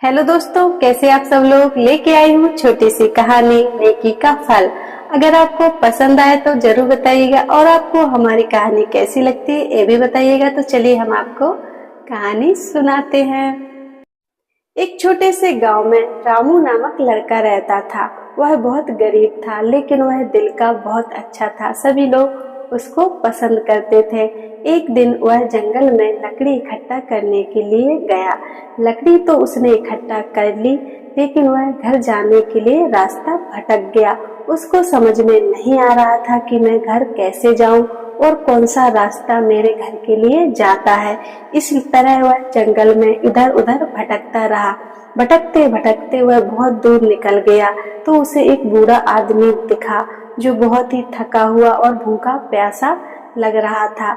Hello दोस्तों, कैसे आप सब लोग। लेके आई हूँ छोटी सी कहानी नेकी का फल। अगर आपको पसंद आए तो जरूर बताइएगा और आपको हमारी कहानी कैसी लगती है ये भी बताइएगा। तो चलिए हम आपको कहानी सुनाते हैं। एक छोटे से गांव में रामू नामक लड़का रहता था। वह बहुत गरीब था लेकिन वह दिल का बहुत अच्छा था। सभी लोग उसको पसंद करते थे। एक दिन वह जंगल में लकड़ी इकट्ठा करने के लिए गया। लकड़ी तो उसने इकट्ठा कर ली लेकिन वह घर जाने के लिए रास्ता भटक गया। उसको समझ में नहीं आ रहा था कि मैं घर कैसे जाऊं और कौन सा रास्ता मेरे घर के लिए जाता है। इस तरह वह जंगल में इधर उधर भटकता रहा। भटकते भटकते वह बहुत दूर निकल गया तो उसे एक बूढ़ा आदमी दिखा जो बहुत ही थका हुआ और भूखा प्यासा लग रहा था।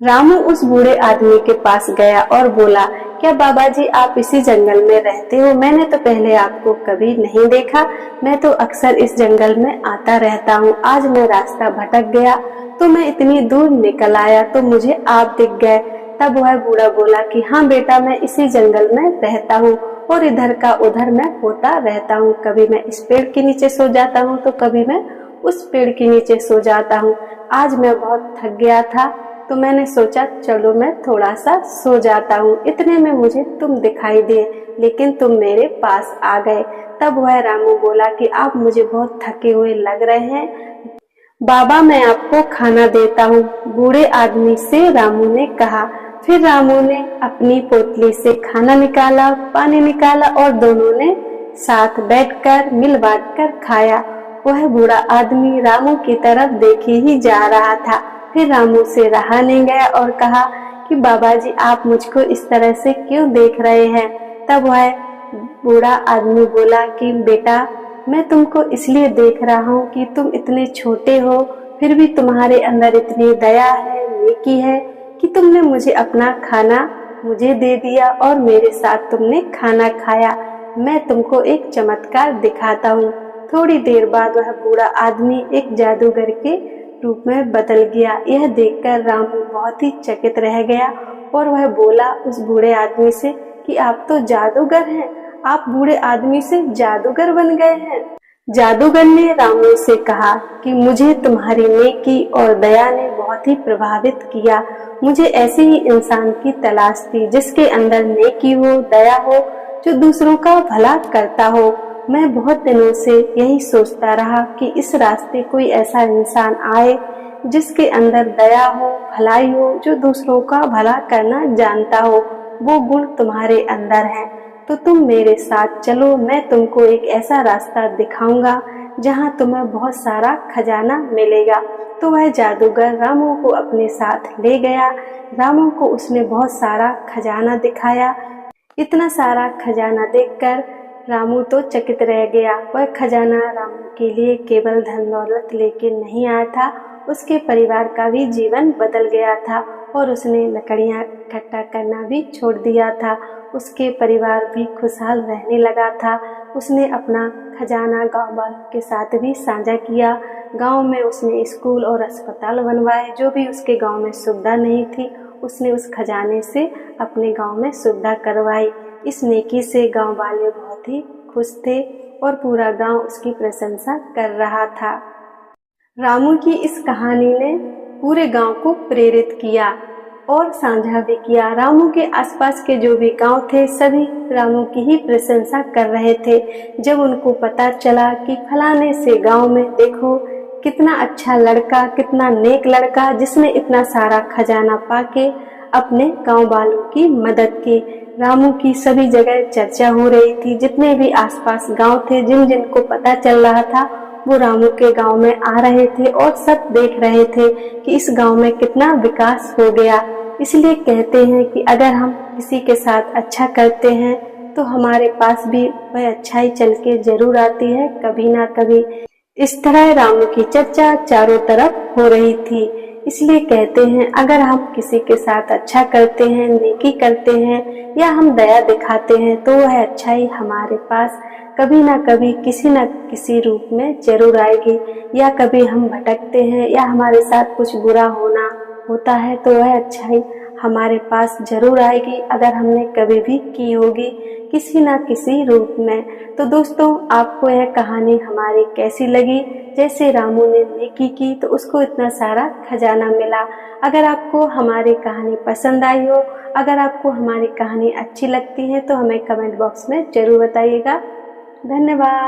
रामू उस बूढ़े आदमी के पास गया और बोला, क्या बाबा जी आप इसी जंगल में रहते हो? मैंने तो पहले आपको कभी नहीं देखा। मैं तो अक्सर इस जंगल में आता रहता हूँ। आज मैं रास्ता भटक गया तो मैं इतनी दूर निकल आया तो मुझे आप दिख गए। तब वह बूढ़ा बोला कि हाँ बेटा, मैं इसी जंगल में रहता हूँ और इधर का उधर मैं होता रहता हूँ। कभी मैं इस पेड़ के नीचे सो जाता हूँ तो कभी मैं उस पेड़ के नीचे सो जाता हूँ। आज मैं बहुत थक गया था तो मैंने सोचा चलो मैं थोड़ा सा सो जाता हूँ। इतने में मुझे तुम दिखाई दिए लेकिन तुम मेरे पास आ गए। तब वह रामू बोला कि आप मुझे बहुत थके हुए लग रहे हैं, बाबा मैं आपको खाना देता हूँ, बूढ़े आदमी से रामू ने कहा। फिर रामू ने अपनी पोटली से खाना निकाला, पानी निकाला और दोनों ने साथ बैठकर मिल बांट कर खाया। वह बूढ़ा आदमी रामू की तरफ देखे ही जा रहा था। फिर रामू से रहा नहीं गया और कहा कि बाबा जी आप मुझको इस तरह से क्यों देख रहे हैं? तब वह बूढ़ा आदमी बोला कि बेटा मैं तुमको इसलिए देख रहा हूँ कि तुम इतने छोटे हो फिर भी तुम्हारे अंदर इतनी दया है, नेकी है कि तुमने मुझे अपना खाना मुझे दे दिया और मेरे साथ तुमने खाना खाया। मैं तुमको एक चमत्कार दिखाता हूँ। थोड़ी देर बाद वह बूढ़ा आदमी एक जादूगर के रूप में बदल गया। यह देखकर रामू बहुत ही चकित रह गया और वह बोला उस बूढ़े आदमी से कि आप तो जादूगर हैं, आप बूढ़े आदमी से जादूगर बन गए हैं। जादूगर ने रामू से कहा कि मुझे तुम्हारी नेकी और दया ने बहुत ही प्रभावित किया। मुझे ऐसे ही इंसान की तलाश थी जिसके अंदर नेकी हो, दया हो, जो दूसरों का भला करता हो। मैं बहुत दिनों से यही सोचता रहा कि इस रास्ते कोई ऐसा इंसान आए जिसके अंदर दया हो, भलाई हो, जो दूसरों का भला करना जानता हो। वो गुण तुम्हारे अंदर है तो तुम मेरे साथ चलो। मैं तुमको एक ऐसा रास्ता दिखाऊंगा जहां तुम्हें बहुत सारा खजाना मिलेगा। तो वह जादूगर रामू को अपने साथ ले गया। रामू को उसने बहुत सारा खजाना दिखाया। इतना सारा खजाना देखकर रामू तो चकित रह गया। वह खजाना रामू के लिए केवल धन दौलत लेके नहीं आया था, उसके परिवार का भी जीवन बदल गया था और उसने लकड़ियां इकट्ठा करना भी छोड़ दिया था। उसके परिवार भी खुशहाल रहने लगा था। उसने अपना खजाना गांव वालों के साथ भी साझा किया। गांव में उसने स्कूल और अस्पताल बनवाए। जो भी उसके गांव में सुविधा नहीं थी उसने उस खजाने से अपने गांव में सुविधा करवाई। इस नेकी से गांव वाले बहुत ही खुश थे और पूरा गांव उसकी प्रशंसा कर रहा था। रामू की इस कहानी ने पूरे गांव को प्रेरित किया और साझा भी किया। रामू के आसपास के जो भी गांव थे सभी रामू की ही प्रशंसा कर रहे थे। जब उनको पता चला कि फलाने से गांव में देखो कितना अच्छा लड़का, कितना नेक लड़का जिसने इतना सारा खजाना पाके अपने गांव वालों की मदद की। रामू की सभी जगह चर्चा हो रही थी। जितने भी आसपास गांव थे, जिन जिन को पता चल रहा था वो रामू के गांव में आ रहे थे और सब देख रहे थे कि इस गांव में कितना विकास हो गया। इसलिए कहते हैं कि अगर हम किसी के साथ अच्छा करते हैं तो हमारे पास भी वह अच्छाई चल के जरूर आती है कभी ना कभी। इस तरह रामू की चर्चा चारों तरफ हो रही थी। इसलिए कहते हैं अगर हम किसी के साथ अच्छा करते हैं, नेकी करते हैं या हम दया दिखाते हैं तो वह अच्छाई हमारे पास कभी ना कभी किसी न किसी रूप में जरूर आएगी। या कभी हम भटकते हैं या हमारे साथ कुछ बुरा होता है तो वह अच्छाई हमारे पास जरूर आएगी अगर हमने कभी भी की होगी किसी ना किसी रूप में। तो दोस्तों, आपको यह कहानी हमारी कैसी लगी? जैसे रामू ने नेकी की तो उसको इतना सारा खजाना मिला। अगर आपको हमारी कहानी पसंद आई हो, अगर आपको हमारी कहानी अच्छी लगती है तो हमें कमेंट बॉक्स में जरूर बताइएगा। धन्यवाद।